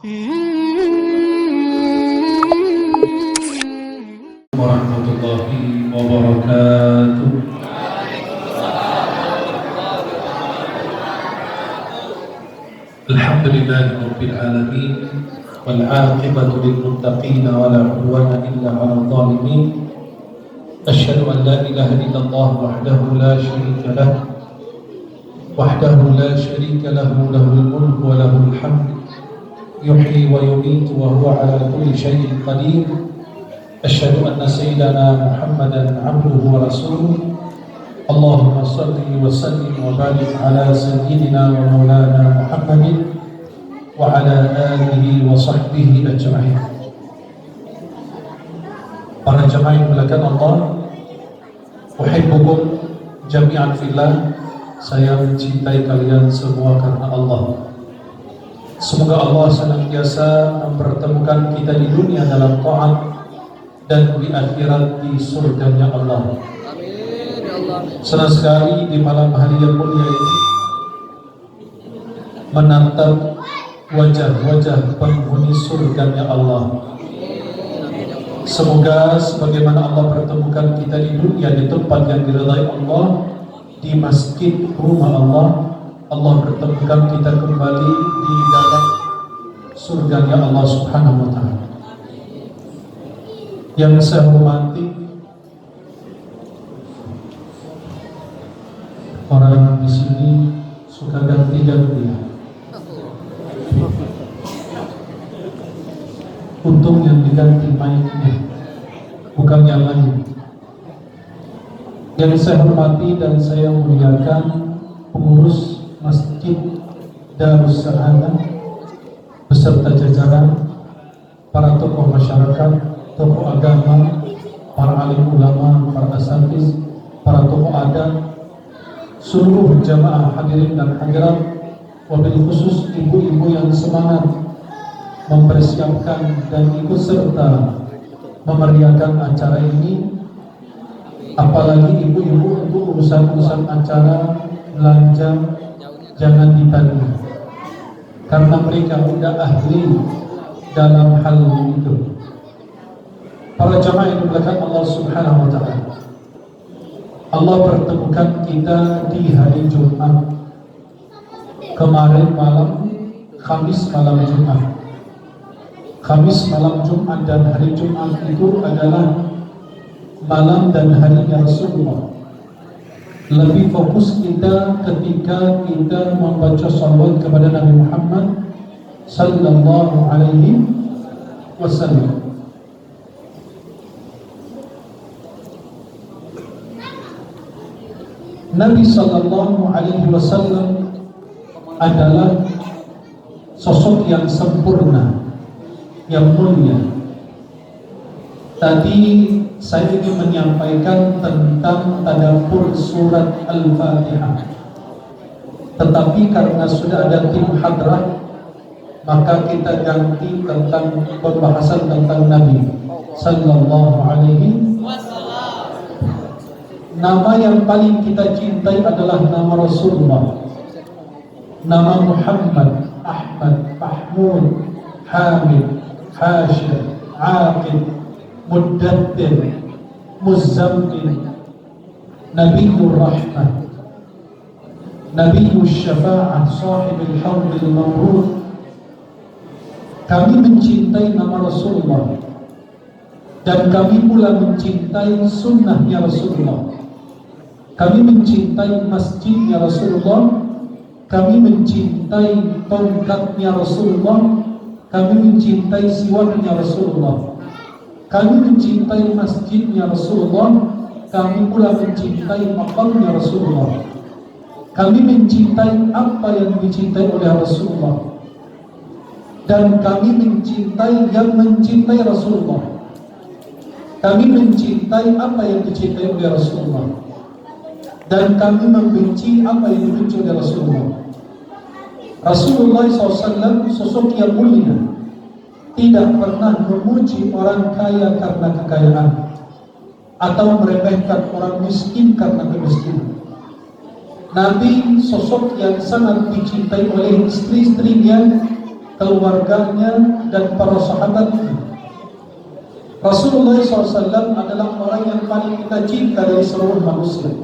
warahmatullahi wabarakatuh. Alhamdulillahi rabbil alamin wal 'aqibatu lil muttaqin wa la 'udwana illa 'alal zalimin. Asyhadu an la ilaha illallah wahdahu la syarika lahu lahul mulku wa lahul hamd yuhyi wa yumiitu wa huwa 'ala kulli syai'in qadir. Asyhadu anna sayyidana Muhammadan 'abduhu wa rasuluh. Allahumma salli wa sallim wa barik ala sayyidina wa maulana Muhammadin wa ala alihi wa sahbihi ajma'in. Para jamaah yang dimuliakan Allah, uhibbukum jami'an fillah. Saya mencintai kalian semua karena Allah. Semoga Allah senantiasa mempertemukan kita di dunia dalam taat dan di akhirat di surganya Allah. Amin ya Allah. Senang sekali di malam hari yang mulia ini menatap wajah-wajah penghuni surganya Allah. Semoga sebagaimana Allah pertemukan kita di dunia di tempat yang diridai Allah, di masjid rumah Allah, Allah pertemukan kita kembali di dalam surganya Allah Subhanahu wa ta'ala. Yang saya hormati orang di sini suka ganti-ganti. Untung yang diganti mic-nya, bukan yang lain. Yang saya hormati dan saya muliakan pengurus Masjid Darus Sa'adah beserta jajaran, para tokoh masyarakat, tokoh agama, para alim ulama, para asatiz, para tokoh adat, seluruh jamaah hadirin dan hadirat, wabil khusus ibu-ibu yang semangat mempersiapkan dan ikut serta memeriahkan acara ini. Apalagi ibu-ibu untuk urusan-urusan acara belanja jangan ditanya, karena mereka sudah ahli dalam hal itu. Para jamaah yang dimuliakan Allah Subhanahu wa ta'ala, Allah pertemukan kita di hari Jumat kemarin malam, Kamis malam Jumat. Kamis malam Jumat dan hari Jumat itu adalah malam dan harinya Rasulullah. Lebih fokus kita ketika kita membaca salawat kepada Nabi Muhammad sallallahu alaihi wasallam. Nabi sallallahu alaihi wasallam adalah sosok yang sempurna, yang mulia. Tadi saya ingin menyampaikan tentang tadabbur surat Al-Fatihah, tetapi karena sudah ada tim hadrah, maka kita ganti tentang pembahasan tentang Nabi sallallahu alaihi wasallam. Nama yang paling kita cintai adalah nama Rasulullah. Nama Muhammad, Ahmad, Mahmud, Hamid, Hashim, Aqib, Muddathir, Muzammil, Nabiyur Rahmah, Nabiyus Syafa'ah, Sahibul Hawdil Mawrud. Kami mencintai nama Rasulullah, dan kami pula mencintai sunnahnya Rasulullah. Kami mencintai masjidnya Rasulullah, kami mencintai tongkatnya Rasulullah, kami mencintai siwaknya Rasulullah, kami mencintai masjidnya Rasulullah, kami pula mencintai makamnya Rasulullah. Kami mencintai apa yang dicintai oleh Rasulullah, dan kami mencintai yang mencintai Rasulullah. Kami mencintai apa yang dicintai oleh Rasulullah, dan kami membenci apa yang dibenci oleh Rasulullah. Rasulullah SAW sosok yang mulia, tidak pernah memuji orang kaya karena kekayaan atau meremehkan orang miskin karena kemiskinan. Nabi sosok yang sangat dicintai oleh istri-istrinya keluarganya, dan para sahabatnya. Rasulullah SAW adalah orang yang paling kita cinta dari seluruh manusia.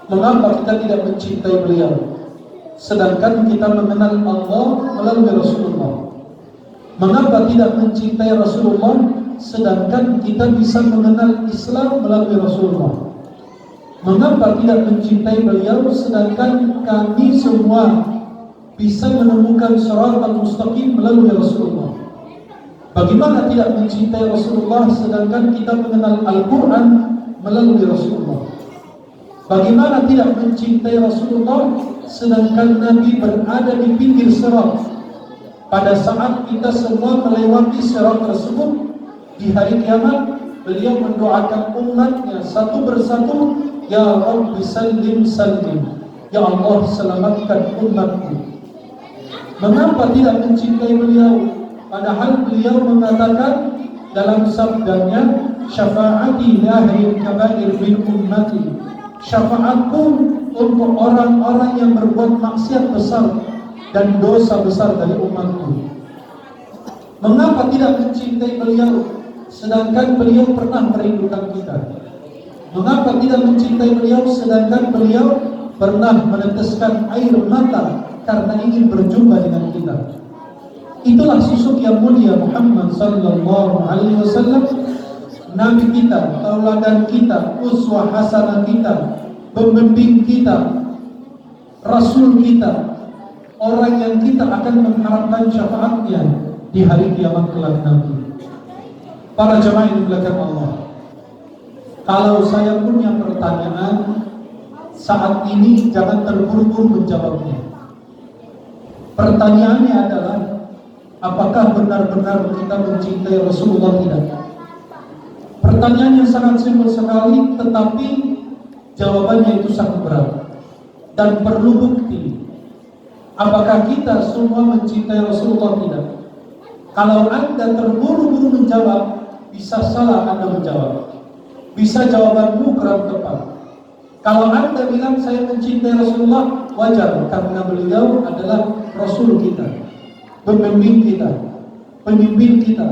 Mengapa kita tidak mencintai beliau? Sedangkan kita mengenal Allah melalui Rasulullah. Mengapa tidak mencintai Rasulullah? Sedangkan kita bisa mengenal Islam melalui Rasulullah. Mengapa tidak mencintai beliau? Sedangkan kami semua bisa menemukan Shiratal Mustaqim melalui Rasulullah. Bagaimana tidak mencintai Rasulullah sedangkan kita mengenal Al-Quran melalui Rasulullah? Bagaimana tidak mencintai Rasulullah sedangkan Nabi berada di pinggir sirat? Pada saat kita semua melewati sirat tersebut di hari kiamat, beliau mendoakan umatnya satu persatu, Ya Rabbi Sallim Sallim, Ya Allah selamatkan umatku. Mengapa tidak mencintai beliau? Padahal beliau mengatakan dalam sabdanya, Syafa'ati li ahli kabair min ummati, syafaatku untuk orang-orang yang berbuat maksiat besar dan dosa besar dari umatku. Mengapa tidak mencintai beliau sedangkan beliau pernah merindukan kita? Mengapa tidak mencintai beliau sedangkan beliau pernah meneteskan air mata karena ingin berjumpa dengan kita? Itulah sosok yang mulia Muhammad sallallahu alaihi wasallam, nabi kita, tauladan kita, uswah hasanah kita, pembimbing kita, rasul kita, orang yang kita akan mengharapkan syafaatnya di hari kiamat kelak nanti. Para jemaah yang dimuliakan Allah, kalau saya punya pertanyaan saat ini, jangan terburu-buru menjawabnya. Pertanyaannya adalah, apakah benar-benar kita mencintai Rasulullah? Tidak. Pertanyaan yang sangat simpel sekali, tetapi jawabannya itu sangat berat dan perlu bukti. Apakah kita semua mencintai Rasulullah? Tidak. Kalau Anda terburu-buru menjawab, bisa salah Anda menjawab. Bisa jawabanmu kurang tepat. Kalau Anda bilang saya mencintai Rasulullah, wajar, karena beliau adalah Rasul kita, pembimbing kita, pemimpin kita,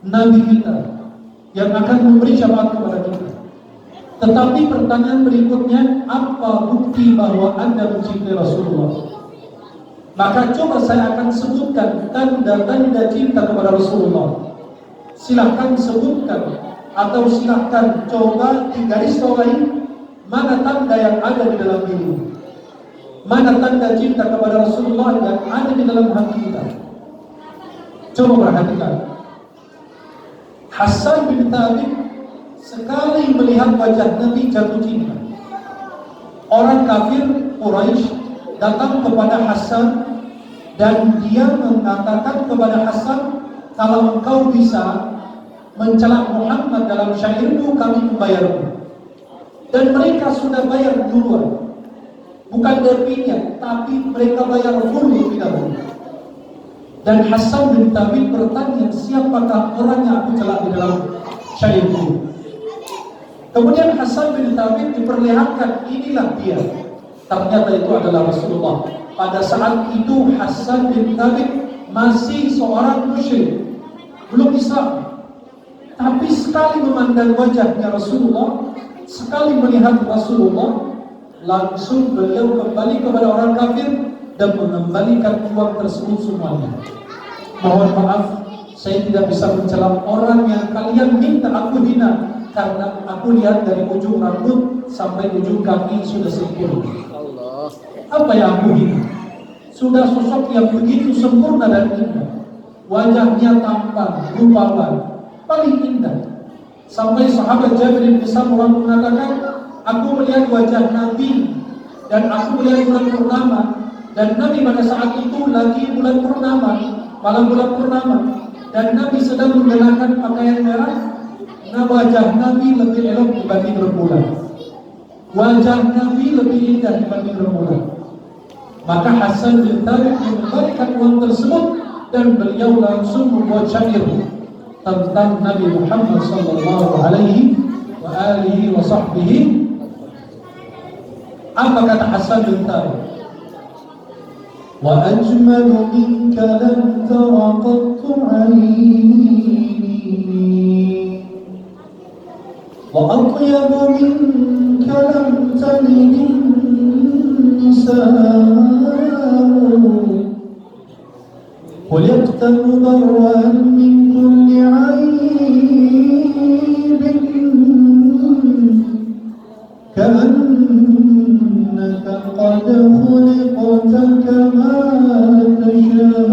nabi kita, yang akan memberi syafaat kepada kita. Tetapi pertanyaan berikutnya, apa bukti bahwa Anda mencintai Rasulullah? Maka coba saya akan sebutkan tanda-tanda cinta kepada Rasulullah. Silahkan sebutkan, atau silahkan coba digarisbawahi mana tanda yang ada di dalam diri, mana tanda cinta kepada Rasulullah yang ada di dalam hati kita. Coba perhatikan. Hasan bin Thabit sekali melihat wajah Nabi jatuh cinta. Orang kafir Quraisy datang kepada Hasan dan dia mengatakan kepada Hasan, kalau engkau bisa mencela Muhammad dalam syairmu, kami membayarmu. Dan mereka sudah bayar duluan, bukan DP-nya, tapi mereka bayar full lebih dahulu. Dan Hasan bin Thabit bertanya, siapakah orang yang aku celak di dalam syairku? Kemudian Hasan bin Thabit diperlihatkan, inilah dia. Ternyata itu adalah Rasulullah. Pada saat itu Hasan bin Thabit masih seorang musyrik, belum Islam. Tapi sekali memandang wajahnya Rasulullah, sekali melihat Rasulullah, langsung beliau kembali kepada orang kafir dan mengembalikan uang tersebut semuanya. Mohon maaf, saya tidak bisa mencela orang yang kalian minta aku hina, karena aku lihat dari ujung rambut sampai ujung kaki sudah sempurna. Apa yang aku hina? Sudah sosok yang begitu sempurna dan indah, wajahnya tampan, rupawan, paling indah. Sampai sahabat Jabir bin Samurah mengatakan, aku melihat wajah Nabi dan aku melihat bulan purnama, dan Nabi pada saat itu lagi bulan purnama, malam bulan purnama, dan Nabi sedang mengenakan pakaian merah. Nah, wajah Nabi lebih elok dibanding rembulan, wajah Nabi lebih indah dibanding rembulan. Maka Hasan bin Thabit mengembalikan uang tersebut dan beliau langsung membuat syair tentang Nabi Muhammad sallallahu alaihi wa alihi wa sahbihi. Apa kata Hasan bin Thabit? وأجمل منك لم تر قط عيني وأطيب منك لم تلد النساء خلقت مبرأ من كل عيب كأنك قد خلقت كما تشاء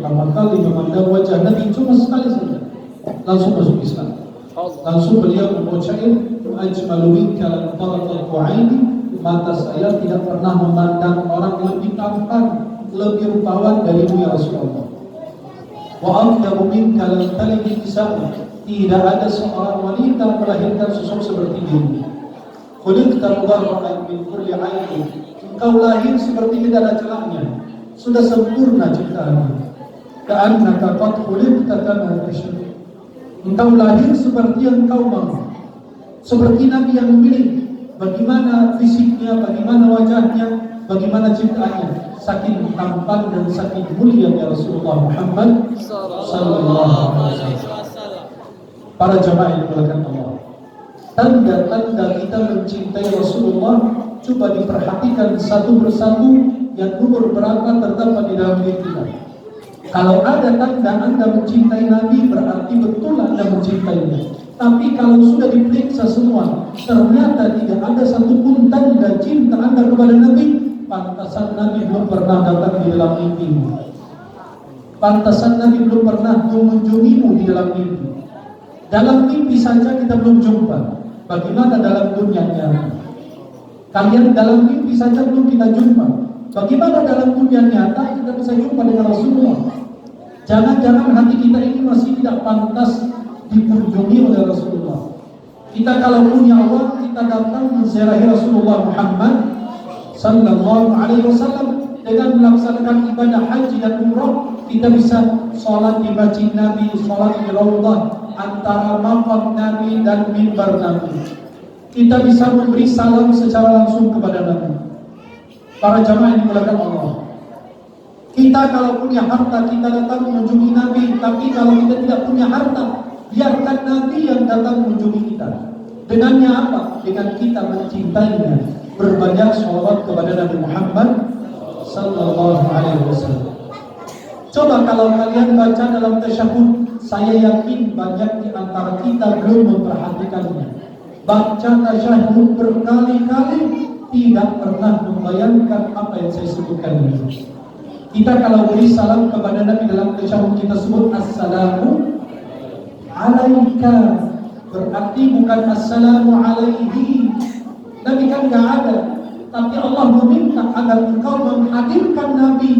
pertama kali memandang wajah Nabi cuma sekali saja, langsung masuk Islam. Langsung beliau mengucapkan, ajmalu minka lam taratal aini, mata saya tidak pernah memandang orang lebih tampan, lebih rupawan darimu ya Rasulullah. Wa atyabu minka lam talid nisaa, tidak ada seorang wanita melahirkan sosok seperti dirimu. Khuliqta mubarrakan min kulli aini, engkau lahir seperti tidak ada celahnya, sudah sempurna ciptaanmu. Ka'annaka qad khuliqta kama tasha', engkau lahir seperti yang engkau mau, seperti Nabi yang memilih bagaimana fisiknya, bagaimana wajahnya, bagaimana ciptaannya, saking tampan dan saking mulia ya Rasulullah Muhammad sallallahu alaihi wasallam. Para jamaah yang dimuliakan Allah, tanda-tanda kita mencintai Rasulullah coba diperhatikan satu persatu yang nomor berapa terdapat di dalam diri kita. Kalau ada tanda Anda mencintai Nabi, berarti betul Anda mencintainya. Tapi kalau sudah diperiksa semua, ternyata tidak ada satupun tanda cinta Anda kepada Nabi, pantasan Nabi belum pernah datang di dalam mimpimu. Pantasan Nabi belum pernah mengunjungimu di dalam mimpi. Dalam mimpi saja kita belum jumpa, bagaimana dalam dunia nyata? Kalian dalam mimpi saja belum kita jumpa, bagaimana dalam dunia nyata kita bisa jumpa dengan Rasulullah? Jangan-jangan hati kita ini masih tidak pantas dikunjungi oleh Rasulullah. Kita kalau punya uang, kita datang menziarahi Rasulullah Muhammad sallallahu alaihi wasallam dengan melaksanakan ibadah haji dan umrah. Kita bisa sholat di masjid Nabi, sholat di Raudhah, antara maqam Nabi dan mimbar Nabi. Kita bisa memberi salam secara langsung kepada Nabi. Para jamaah yang dimuliakan Allah, kita kalau punya harta, kita datang mengunjungi Nabi. Tapi kalau kita tidak punya harta, biarkan Nabi yang datang mengunjungi kita. Dengannya apa? Dengan kita mencintainya, berbanyak sholawat kepada Nabi Muhammad sallallahu alaihi wasallam. Coba kalau kalian baca dalam tasyahud, saya yakin banyak di antara kita belum memperhatikannya. Baca tasyahud berkali-kali, tidak pernah membayangkan apa yang saya sebutkan ini. Kita kalau beri salam kepada Nabi dalam tasyahud, kita sebut assalamu alaika, berarti bukan assalamu alaihi. Nabi kan gak ada, tapi Allah meminta agar engkau menghadirkan Nabi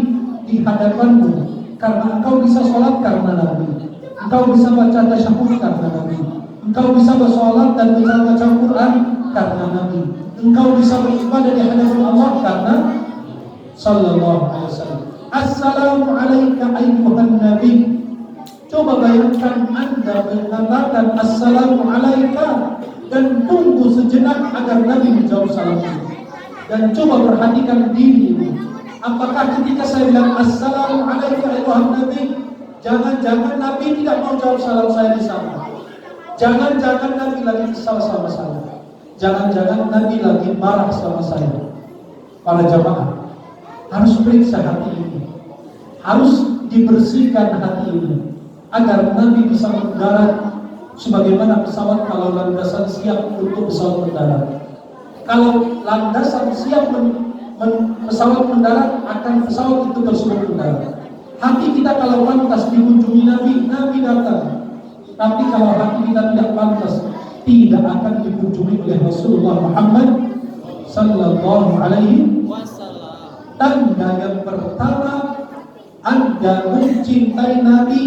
di hadapanmu, karena engkau bisa sholat karena Nabi, engkau bisa baca tasyahud karena Nabi, engkau bisa bersolat dan bisa baca Quran karena Nabi, engkau bisa beribadah di hadapan Allah karena sallallahu alaihi wasallam. Assalamu alaika ayyuhan nabi. Coba bayangkan Anda mengatakan assalamu alaika dan tunggu sejenak agar Nabi menjawab salam itu. Dan coba perhatikan diri, apakah ketika saya bilang assalamu alaika ayyuhan nabi, jangan-jangan Nabi tidak mau jawab salam saya di sana. Jangan-jangan Nabi lagi kesal sama saya. Jangan-jangan Nabi lagi marah sama saya. Para jamaah harus periksa hati ini, harus dibersihkan hati ini, agar Nabi bisa mendarat sebagaimana pesawat kalau landasan siap untuk pesawat mendarat. Kalau landasan siap pesawat mendarat, akan pesawat itu tersebut mendarat. Hati kita kalau pantas dikunjungi Nabi, Nabi datang. Tapi kalau hati kita tidak pantas, tidak akan dikunjungi oleh Rasulullah Muhammad sallallahu alaihi wasallam. Tanda yang pertama, Anda mencintai Nabi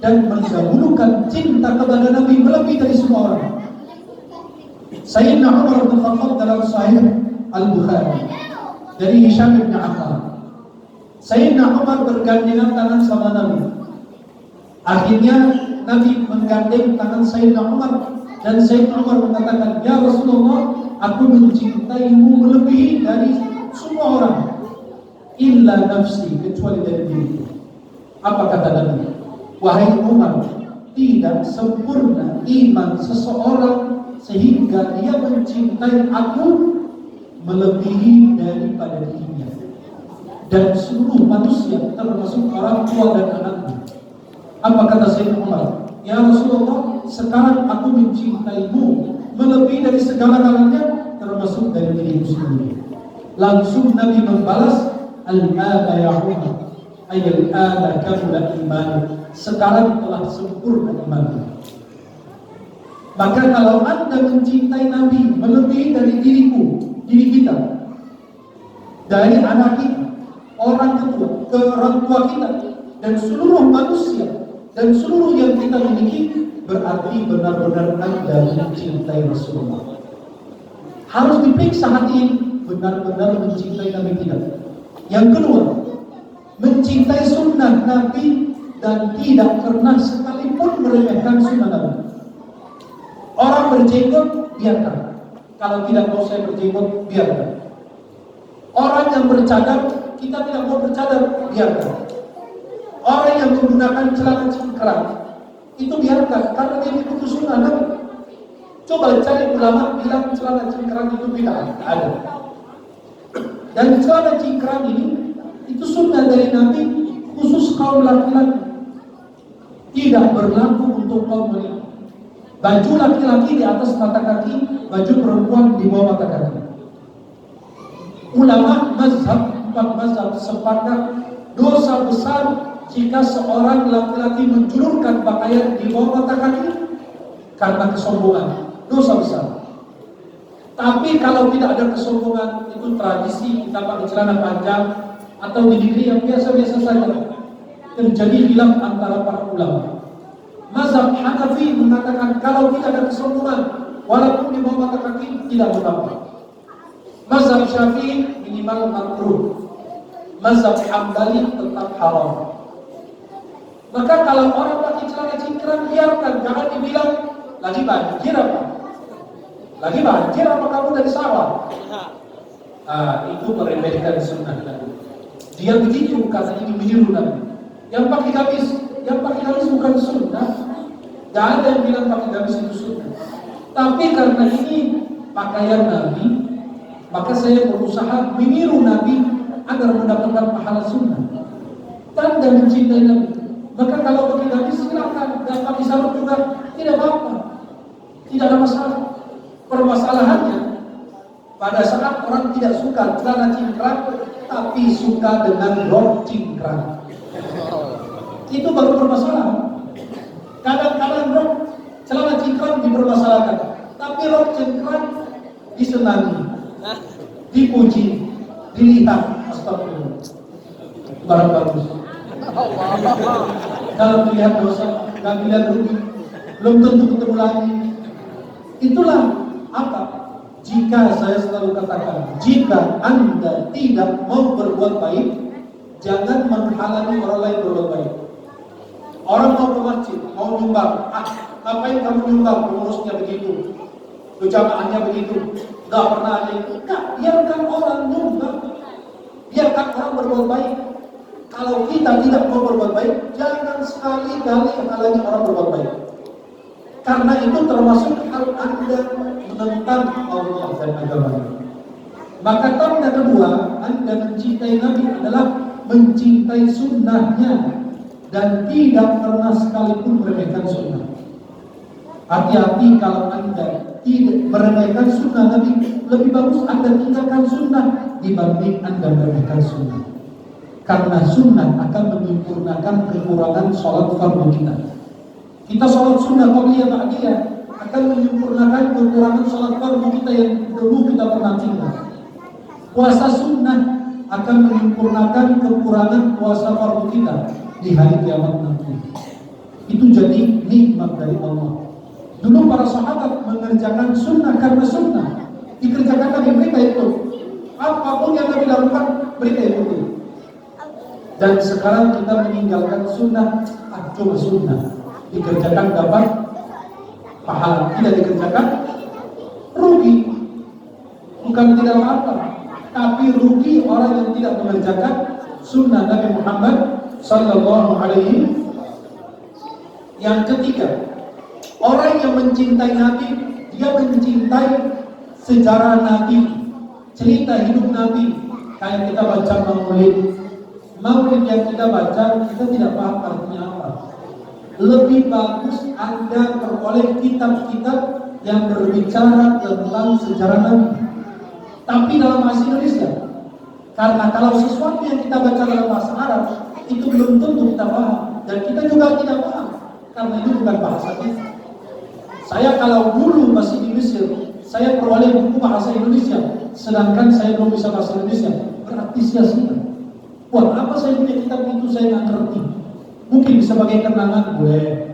dan mendahulukan cinta kepada Nabi melebihi dari semua orang. Sayyidina Umar bin Khattab dalam Sahih Al-Bukhari dari Hisham bin Affan, Sayyidina Umar bergandengan tangan sama Nabi. Akhirnya Nabi menggandeng tangan Sayyidina Umar dan Sayyidina Umar mengatakan, "Ya Rasulullah, aku mencintaimu melebihi dari semua orang, illa nafsi, kecuali dari diriku." Apa kata Nabi? "Wahai Umar, tidak sempurna iman seseorang sehingga dia mencintai aku melebihi daripada dirinya dan seluruh manusia, termasuk orang tua dan anaknya." Apa kata Sayyidina Umar? "Ya Rasulullah, sekarang aku mencintaimu melebihi dari segala-galanya, termasuk dari dirimu sendiri." Langsung Nabi membalas, "Al-ana ya Umar." Ayat ada kamula iman. Sekarang telah sempurna iman. Maka kalau Anda mencintai Nabi melebihi dari diri kita, dari anak kita, orang tua kita, dan seluruh manusia, dan seluruh yang kita miliki, berarti benar-benar Anda mencintai Rasulullah. Harus diperiksa hati ini, benar-benar mencintai Nabi tidak. Yang kedua, mencintai sunnah Nabi dan tidak pernah sekalipun meremehkan sunnah Nabi. Orang berjenggot, biarkan. Kalau tidak mau saya berjenggot, biarkan. Orang yang bercadar, kita tidak mau bercadar, biarkan. Orang yang menggunakan celana cingkrang, itu biarkan, karena dia mengikuti sunnah Nabi. Coba cari ulama bilang celana cingkrang itu bid'ah, ada. Dan celana cingkrang ini itu sunnah dari Nabi, khusus kaum laki-laki, tidak berlaku untuk kaum wanita. Baju laki-laki di atas mata kaki, baju perempuan di bawah mata kaki. Ulama empat mazhab sepakat dosa besar jika seorang laki-laki menjulurkan pakaian di bawah mata kaki karena kesombongan, dosa besar. Tapi kalau tidak ada kesombongan, itu tradisi kita pakai celana panjang atau di negeri yang biasa-biasa saja, terjadi khilaf antara para ulama. Mazhab Hanafi mengatakan kalau tidak ada kesombongan, walaupun di bawah mata kaki tidak mengapa. Mazhab Syafi'i minimal makruh. Mazhab Hambali tetap haram. Maka kalau orang pakai celana cingkrang, biarkan, jangan dibilang lagi banjir apa? Lagi banjir apa kamu dari sawah? Itu meremehkan sunnah Nabi. Dia begitu karena ini meniru Nabi. Yang pakai gamis bukan sunnah. Tidak ada yang bilang pakai gamis itu sunnah. Tapi karena ini pakaian Nabi, maka saya berusaha meniru Nabi agar mendapatkan pahala sunnah. Tanda mencintai Nabi. Maka kalau pakai gamis silakan, dan pakai sarung juga tidak apa-apa, tidak ada masalah. Permasalahannya pada saat orang tidak suka celana cingkrang, tapi suka dengan rok cingkrang. Itu baru permasalahan. Kadang-kadang rok celana cingkrang dipermasalahkan, tapi rok cingkrang disenangi, dipuji, dilihat. Astagfirullah, barang bagus. Kalau melihat dosa, nggak melihat rugi, belum tentu ketemu lagi. Itulah apa? Jika saya selalu katakan, jika Anda tidak mau berbuat baik, jangan menghalangi orang lain berbuat baik. Orang mau ke masjid, mau nyumbang, ngapain kamu nyumbang? Pengurusnya begitu, jamaahnya begitu, nggak pernah ada itu. Nggak, biarkan orang nyumbang, biarkan orang berbuat baik. Kalau kita tidak mau berbuat baik, jangan sekali-kali halangi orang berbuat baik. Karena itu termasuk hal Anda menentang Allah dan agamanya. Maka tanda kedua, Anda mencintai Nabi adalah mencintai sunnahnya dan tidak pernah sekalipun meremehkan sunnah. Hati-hati kalau Anda tidak meremehkan sunnah Nabi, lebih bagus Anda tinggalkan sunnah dibanding Anda meremehkan sunnah. Karena sunnah akan menyempurnakan kekurangan sholat fardu kita. Kita sholat sunnah qabliyah ba'diyah akan menyempurnakan kekurangan sholat fardu kita yang dulu kita pernah tinggal. Puasa sunnah akan menyempurnakan kekurangan puasa fardu kita di hari kiamat nanti. Itu jadi nikmat dari Allah. Dulu para sahabat mengerjakan sunnah karena sunnah dikerjakan Nabi, mereka itu apapun yang Nabi lakukan mereka ikuti. Dan sekarang kita meninggalkan sunnah, cuma sunnah dikerjakan dapat pahala, tidak dikerjakan rugi. Bukan tidak apa-apa, tapi rugi orang yang tidak mengerjakan sunnah Nabi Muhammad sallallahu alaihi. Yang ketiga, orang yang mencintai Nabi, dia mencintai sejarah Nabi, cerita hidup Nabi. Kayak kita baca Maulid yang kita baca, kita tidak paham artinya apa. Lebih bagus Anda peroleh kitab-kitab yang berbicara tentang sejarah Nabi, tapi dalam bahasa Indonesia. Karena kalau sesuatu yang kita baca dalam bahasa Arab, itu belum tentu kita paham, dan kita juga tidak paham karena itu bukan bahasa kita. Saya kalau dulu masih di Mesir, saya peroleh buku bahasa Indonesia, sedangkan saya belum bisa bahasa Indonesia, berarti sia-sia. Buat apa saya punya kitab itu, saya nggak ngerti. Mungkin sebagai kenangan boleh,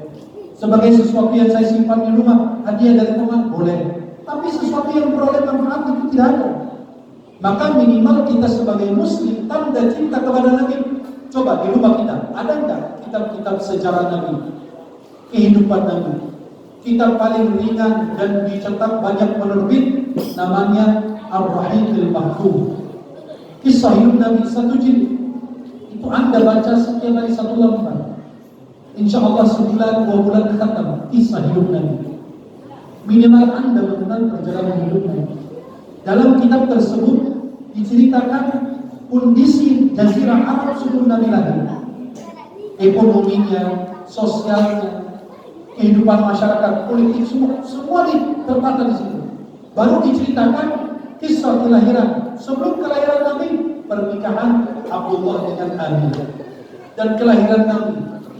sebagai sesuatu yang saya simpan di rumah, hadiah dari teman boleh, tapi sesuatu yang beroleh manfaat itu tidak ada. Maka minimal kita sebagai muslim tanda cinta kepada Nabi. Coba di rumah kita, ada enggak kitab-kitab sejarah Nabi, kehidupan Nabi? Kitab paling ringan dan dicetak banyak penerbit, namanya Ar-Rahiqil Mahfuz. Kisah hidup Nabi satu jilid. Itu Anda baca setiap hari satu lembar. Insya Allah sebulan, 2 bulan khatam kisah hidup Nabi. Minimal Anda mengenal perjalanan hidup Nabi. Dalam kitab tersebut diceritakan kondisi Jazirah Arab sebelum Nabi lahir, ekonominya, sosialnya, kehidupan masyarakat, politik, semua tertata di situ. Baru diceritakan kisah kelahiran. Sebelum kelahiran Nabi, pernikahan Abdullah dengan Aminah, dan kelahiran Nabi,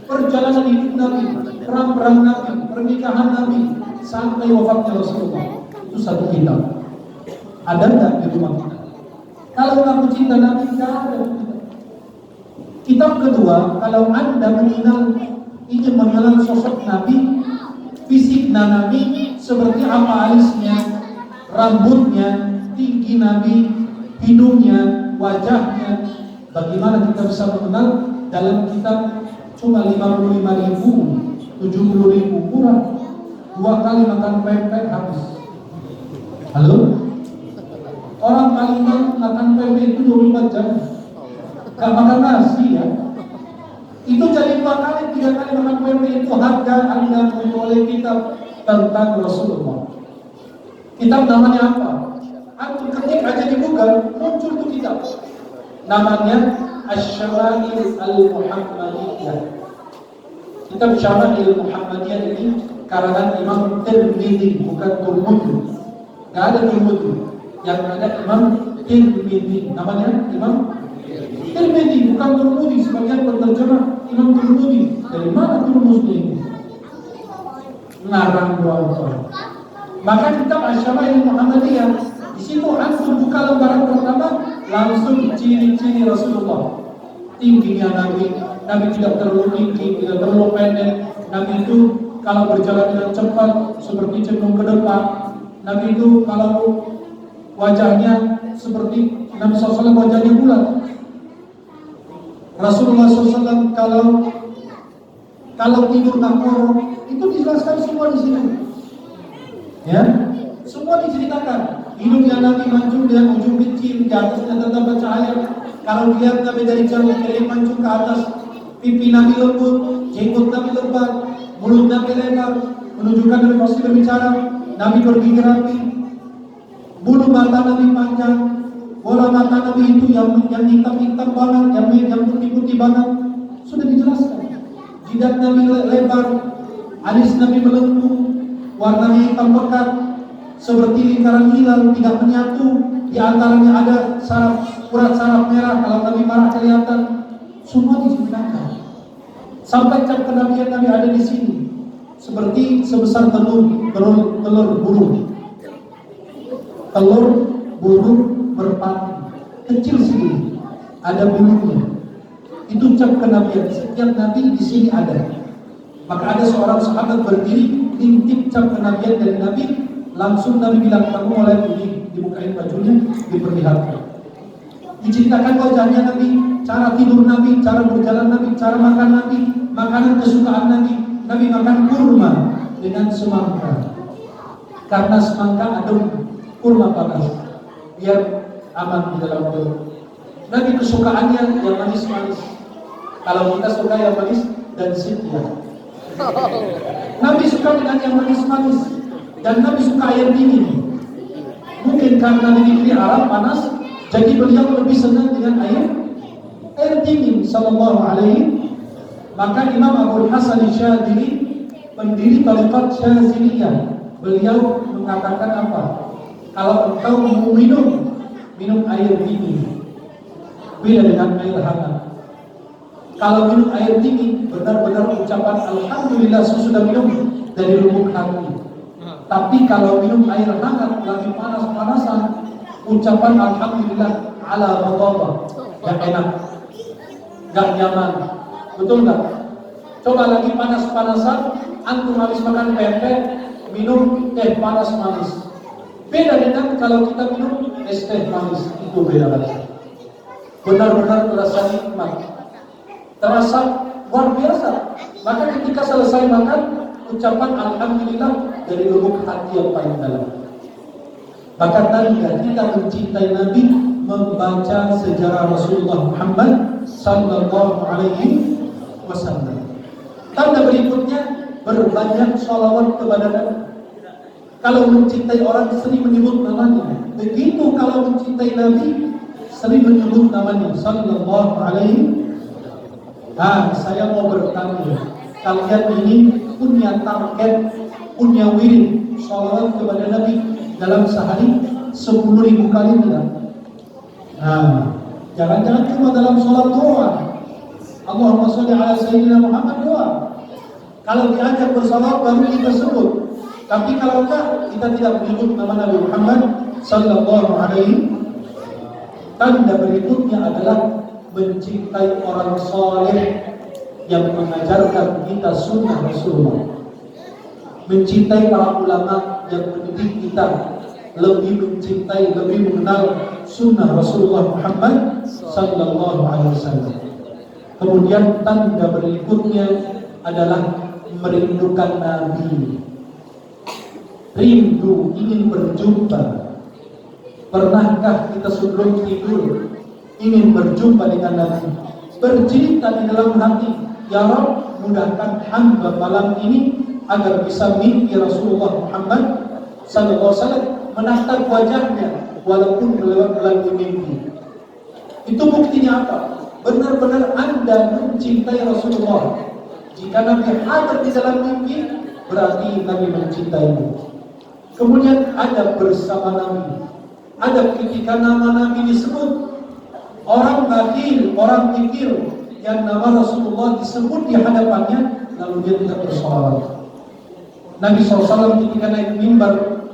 perjalanan hidup Nabi, perang-perang Nabi, pernikahan Nabi, sampai wafatnya Rasulullah. Itu satu kitab. Ada enggak di rumah kita? Kalau ngaku cinta Nabi, tidak ada. Kitab kedua, kalau Anda ingin mengenal sosok Nabi, fisik Nabi, seperti apa alisnya, rambutnya, tinggi Nabi, hidungnya, wajahnya, bagaimana kita bisa mengenal? Dalam kitab cuma 55.000, 70.000 kurang. 2 kali makan pempek habis. Halo? Orang Kalimantan makan pempek itu 24 jam. Gak makan nasi ya. Itu jadi 2 kali, 3 kali makan pempek. Itu harga Anda memperoleh kitab tentang Rasulullah. Kitab namanya apa? Antum ketik aja di Google, muncul tuh kitab. Namanya Asy-Syama'il Al-Muhammadiyah. Kitab Syama'il Al-Muhammadiyah ini karangan Imam Tirmidzi, bukan Turmudi. Gak ada Turmudi. Yang ada Imam Tirmidzi. Namanya Imam Tirmidzi, bukan Turmudi. Sebagian penerjemah Imam Turmudi. Dari mana Turmudi ini? Ngarang doang. Maka kitab Asy-Syama'il Muhammadiyah, di situ antum buka lembaran pertama, langsung ciri-ciri Rasulullah. Tingginya Nabi tidak terlalu tinggi, tidak terlalu pendek. Nabi itu kalau berjalan dengan cepat seperti cenderung ke depan. Nabi itu kalau wajahnya seperti Nabi SAW, wajahnya bulat. Rasulullah SAW kalau tidur nggak ngorok, itu dijelaskan semua di sini. Ya, semua diceritakan. Hidungnya Nabi mancung dengan ujung kecil, di atasnya terdapat cahaya. Kalau dilihat Nabi dari jauh, kering mancung ke atas. Pipi Nabi lembut, jenggot Nabi lebat, mulut Nabi lebar, menunjukkan Nabi masih berbicara. Nabi bergigi rapi, bulu mata Nabi panjang, bola mata Nabi itu yang hitam-hitam banget, yang putih-putih banget. Sudah dijelaskan. Jidat Nabi lebar, alis Nabi melengkung, warnanya hitam pekat, seperti lingkaran hilal, tidak menyatu. Di antaranya ada urat saraf merah, kalau Nabi marah kelihatan. Semua diceritakan. Sampai cap kenabian Nabi ada di sini, seperti sebesar telur burung. Telur burung merpati, kecil segini, ada bulunya. Itu cap kenabian. Setiap Nabi di sini ada. Maka ada seorang sahabat berdiri, ngintip cap kenabian dari Nabi. Langsung Nabi bilang, kamu mulai bunyi, dibukain bajunya, diperlihatkan. Diceritakan wajahnya Nabi, cara tidur Nabi, cara berjalan Nabi, cara makan Nabi, makanan kesukaan Nabi. Nabi makan kurma dengan semangka, karena semangka ada kurma panas, biar aman di dalam perut. Nabi kesukaannya yang manis-manis. Kalau kita suka yang manis dan setia. Nabi suka dengan yang manis-manis. Dan Nabi suka air dingin. Mungkin karena di negeri Arab panas, jadi beliau lebih senang dengan air dingin. Sallallahu alaihi. Maka Imam Abu Hasan Syadzili, pendiri Thariqat Syadziliyah, beliau mengatakan apa? Kalau engkau mau minum air dingin, beda dengan air hangat. Kalau minum air dingin, benar-benar ucapan alhamdulillah sesudah minum dari lubuk hati. Tapi kalau minum air hangat lagi panas-panasan, ucapan alhamdulillah ala ghadabah, gak enak, gak nyaman. Betul nggak? Coba lagi panas-panasan, antum habis makan pempek, minum teh panas manis. Beda dengan kalau kita minum es teh manis, itu beda lagi. Benar-benar terasa nikmat, terasa luar biasa. Maka ketika selesai makan, ucapan alhamdulillah dari lubuk hati yang paling dalam. Maka tanda kita mencintai Nabi membaca sejarah Rasulullah Muhammad sallallahu alaihi wasallam. Tanda berikutnya berbanyak sholawat kepada Nabi. Kalau mencintai orang sering menyebut namanya. Begitu kalau mencintai Nabi sering menyebut namanya sallallahu alaihi. Saya mau bertanya, kalian ini punya target, punya wirid sholawat kepada Nabi dalam sehari 10.000 kali tidak? Jangan-jangan cuma dalam sholat doa. Allahumma sholli ala sayyidina Muhammad doa. Kalau diajak bersalawat baru kita sebut. Tapi kalau enggak, kita tidak menyebut nama Nabi Muhammad sallallahu alaihi. Tanda berikutnya adalah mencintai orang soleh yang mengajarkan kita sunnah Rasulullah. Mencintai para ulama yang mendidik kita, lebih mencintai, lebih mengenal sunnah Rasulullah Muhammad sallallahu alaihi wasallam. Kemudian tanda berikutnya adalah merindukan Nabi. Rindu, ingin berjumpa. Pernahkah kita sebelum tidur ingin berjumpa dengan Nabi? Bercerita di dalam hati, ya Rabb, mudahkan hamba malam ini agar bisa mimpi Rasulullah Muhammad sallallahu alaihi wasallam, menatap wajahnya walaupun melalui mimpi. Itu buktinya apa? Benar-benar Anda mencintai Rasulullah. Jika Nabi hadir di dalam mimpi, berarti Nabi mencintaimu. Kemudian ada bersama Nabi. Ada ketika nama Nabi disebut, orang bakhil, orang kikir yang nama Rasulullah disebut di hadapannya, lalu dia tidak bersolawat. Nabi SAW ketika naik mimbar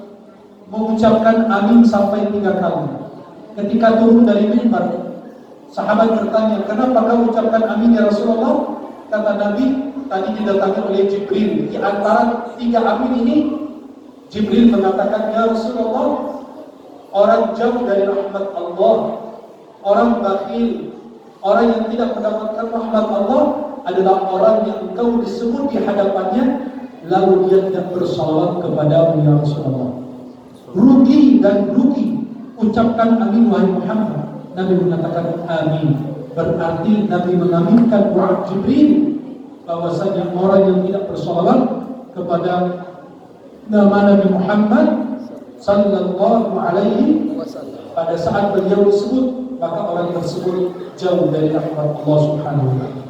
mengucapkan amin sampai 3 kali. Ketika turun dari mimbar, sahabat bertanya, kenapa kau ucapkan amin ya Rasulullah? Kata Nabi, tadi didatangi oleh Jibril. Di antara 3 amin ini, Jibril mengatakan, ya Rasulullah, orang jauh dari rahmat Allah, orang bakhil, orang yang tidak mendapatkan rahmat Allah adalah orang yang engkau disebut di hadapannya, lalu dia tidak bersalawat kepadamu ya Rasulullah. Rugi dan rugi. Ucapkan amin wahai Muhammad. Nabi mengatakan amin. Berarti Nabi mengaminkan doa Jibril bahwasanya orang yang tidak bersalawat kepada nama Nabi Muhammad sallallahu alaihi wasallam pada saat beliau disebut, maka orang tersebut jauh dari rahmat Allah Subhanahu wa taala.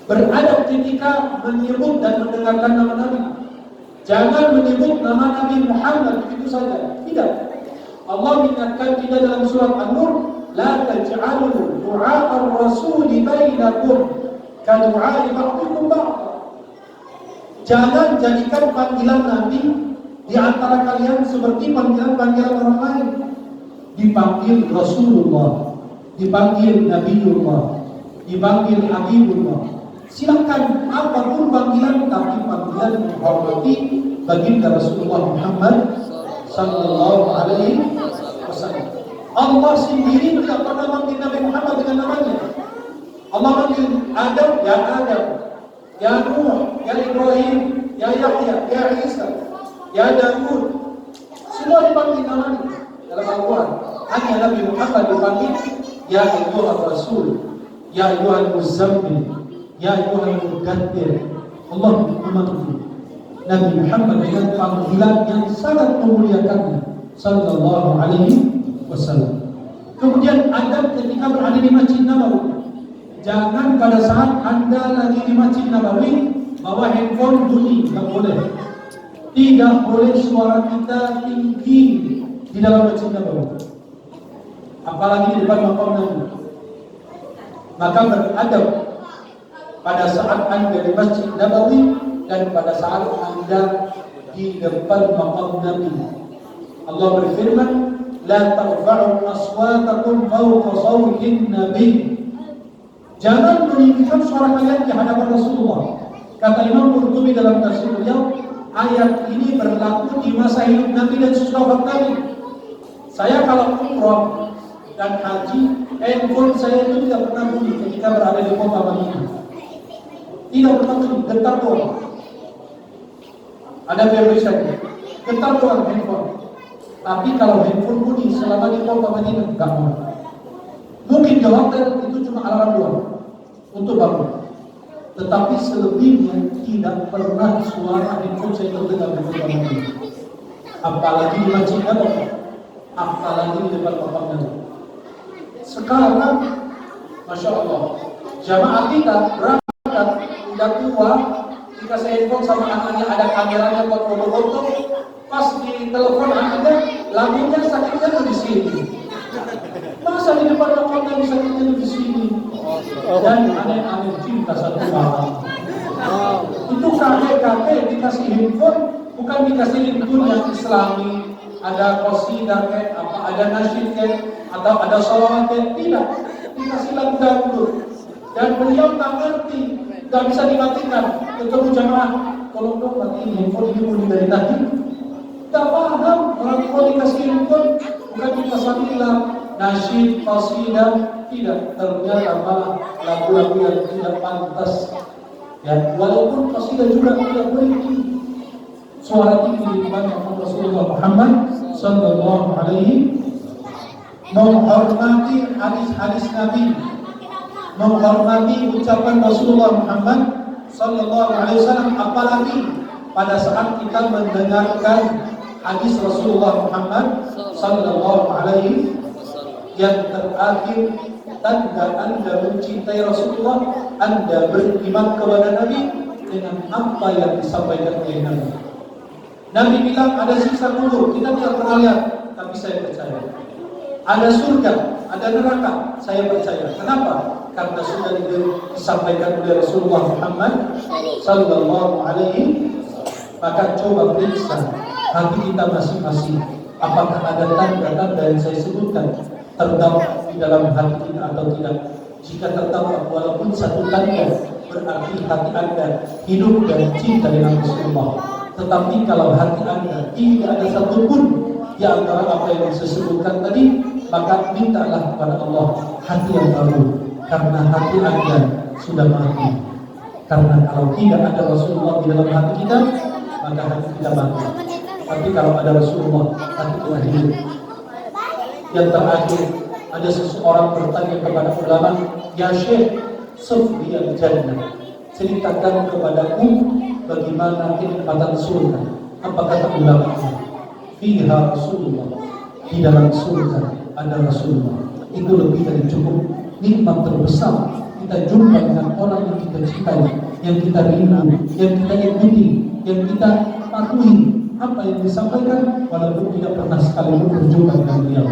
Beradab ketika menyebut dan mendengarkan nama Nabi. Jangan menyebut nama Nabi Muhammad begitu saja. Tidak. Allah mengingatkan kita dalam surat An-Nur, la taj'alu du'a ar-rasuli bainakum ka du'a ba'dikum ba'd. Jangan jadikan panggilan Nabi di antara kalian seperti panggilan-panggilan orang lain. Dipanggil Rasulullah, dipanggil Nabiullah, dipanggil Habibullah. Silakan apapun panggilan, tapi panggilan menghormati baginda Rasulullah Muhammad sallallahu alaihi wasallam. Allah sendiri tidak pernah memanggil Nabi Muhammad dengan namanya. Allah manggil Adam, ya Adam, ya Nuh, ya Ibrahim, ya Yahya, ya Isa, ya Daud. Semua dipanggil namanya dalam Al-Quran. Hanya Nabi Muhammad dipanggil ya ayyuhar Rasul, ya ayyuhal Muzammil, ya ayyuhal Mudaththir. Allah memanggil Nabi Muhammad dengan panggilan yang sangat memuliakannya sallallahu alaihi wasallam. Kemudian Adam ketika berada di Masjid Nabawi, jangan pada saat Anda lagi di Masjid Nabawi bawa handphone bunyi, tidak boleh. Tidak boleh suara kita tinggi di dalam Masjid Nabawi, apalagi di depan makam Nabi. Maka beradab pada saat Anda di Masjid Nabawi dan pada saat Anda di depan maqam Nabi. Allah berfirman, la tarfa'u aswatakum fawqa sawtin nabi. Jangan meninggikan suara kalian di hadapan Rasulullah. Kata Imam Qurtubi dalam tafsir beliau, ayat ini berlaku di masa hidup Nabi dan sahabat Nabi. Saya kalau umrah dan haji, handphone saya itu tidak pernah bunyi ketika berada di kota Madinah. Tidak pernah bunyi, getar doang. Ada verifikasi, getar doang handphone. Tapi kalau handphone bunyi selama di kota Madinah, enggak mau. Mungkin di hotel itu cuma alarm doang untuk bangun. Tetapi selebihnya tidak pernah suara handphone saya terdengar di kota Madinah. Apalagi di Masjid Nabawi, apalagi di depan makam Nabi. Sekarang, masya Allah, jamaah kita berangkat udah tua, dikasih handphone sama anaknya, ada kameranya buat foto-foto. Pas di telepon anaknya, lagunya sakitnya tuh di sini. Masa di depan makam Nabi sakitnya tuh di sini? Dan aneh-aneh cinta satu malam. Itu kakek-kakek dikasih handphone, bukan dikasih handphone yang Islami, ada qasidah kayak apa, ada nasyid kayak atau ada sholawat kayak, tidak, dikasih lagu dangdut. Dan beliau tak ngerti, gak bisa dimatikan. Ketemu jamaah, tolong dong matiin handphone ini bunyi dari tadi. Tak paham, orang tua dikasih handphone bukan dipasanglah nasyid, qasidah, tidak, ternyata malah lagu-lagu yang tidak pantas. Ya, walaupun qasidah juga tidak boleh suara tinggi di depan Rasulullah Muhammad sallallahu alaihi, menghormati hadis-hadis Nabi, menghormati ucapan Rasulullah Muhammad sallallahu alaihi wasallam, apalagi pada saat kita mendengarkan hadis Rasulullah Muhammad sallallahu alaihi yang terakhir, tanda Anda mencintai Rasulullah, Anda beriman kepada Nabi dengan apa yang disampaikan oleh Nabi. Nabi bilang ada siksa kubur, kita tidak pernah lihat, tapi saya percaya. Ada surga, ada neraka, saya percaya. Kenapa? Karena sudah disampaikan oleh Rasulullah Muhammad sallallahu alaihi. Maka coba periksa hati kita masing-masing, apakah ada tanda-tanda yang saya sebutkan terdapat di dalam hati kita atau tidak. Jika terdapat walaupun satu tanda, berarti hati Anda hidup dan cinta dengan Rasulullah. Tetapi kalau hati Anda tidak ada satupun di antara apa yang saya sebutkan tadi, maka mintalah kepada Allah hati yang baru, karena hati Anda sudah mati. Karena kalau tidak ada Rasulullah di dalam hati kita, maka hati kita mati. Tapi kalau ada Rasulullah, hati kita hidup. Yang terakhir, ada seseorang bertanya kepada ulama, ya Syekh, sufli al-jannah, ceritakan kepadaku bagaimana kenikmatan surga. Apa kata ulama? Fiha Rasulullah, di dalam surga ada Rasulullah. Itu lebih dari cukup. Nikmat terbesar kita jumpa dengan orang yang kita cintai, yang kita rindu, yang kita ikuti, yang kita patuhi apa yang disampaikan, walaupun tidak pernah sekalipun berjumpa dengan beliau.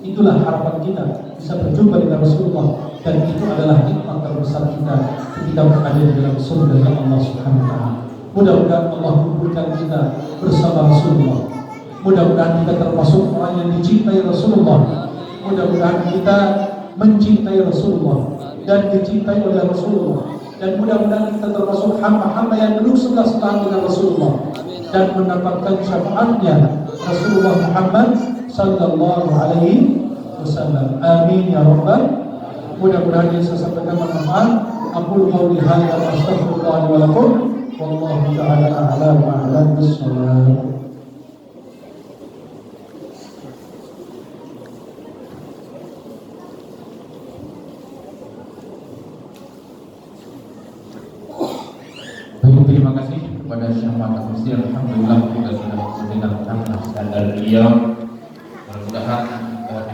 Itulah harapan kita, bisa berjumpa dengan Rasulullah, dan itu adalah nikmat terbesar kita ketika berada di dalam surga Allah Subhanahu wa taala. Mudah-mudahan Allah kumpulkan kita bersama Rasulullah. Mudah-mudahan kita termasuk orang yang dicintai Rasulullah. Mudah-mudahan kita mencintai Rasulullah dan dicintai oleh Rasulullah. Dan mudah-mudahan kita termasuk hamba-hamba yang duduk sebelah-sebelahan dengan Rasulullah dan mendapatkan syafaatnya Rasulullah Muhammad sallallahu alaihi wasallam. Amin ya rabbal. Mudah-mudahan yang saya sampaikan bermanfaat. Aqulu qawli hadza wa astaghfirullah li wa lakum. Wallahu ta'ala a'lam wa a'lam bis-shawab. Terima kasih kepada Syekh Muhammad Muslim. Alhamdulillah kita sudah mendengarkan nasihat dari beliau.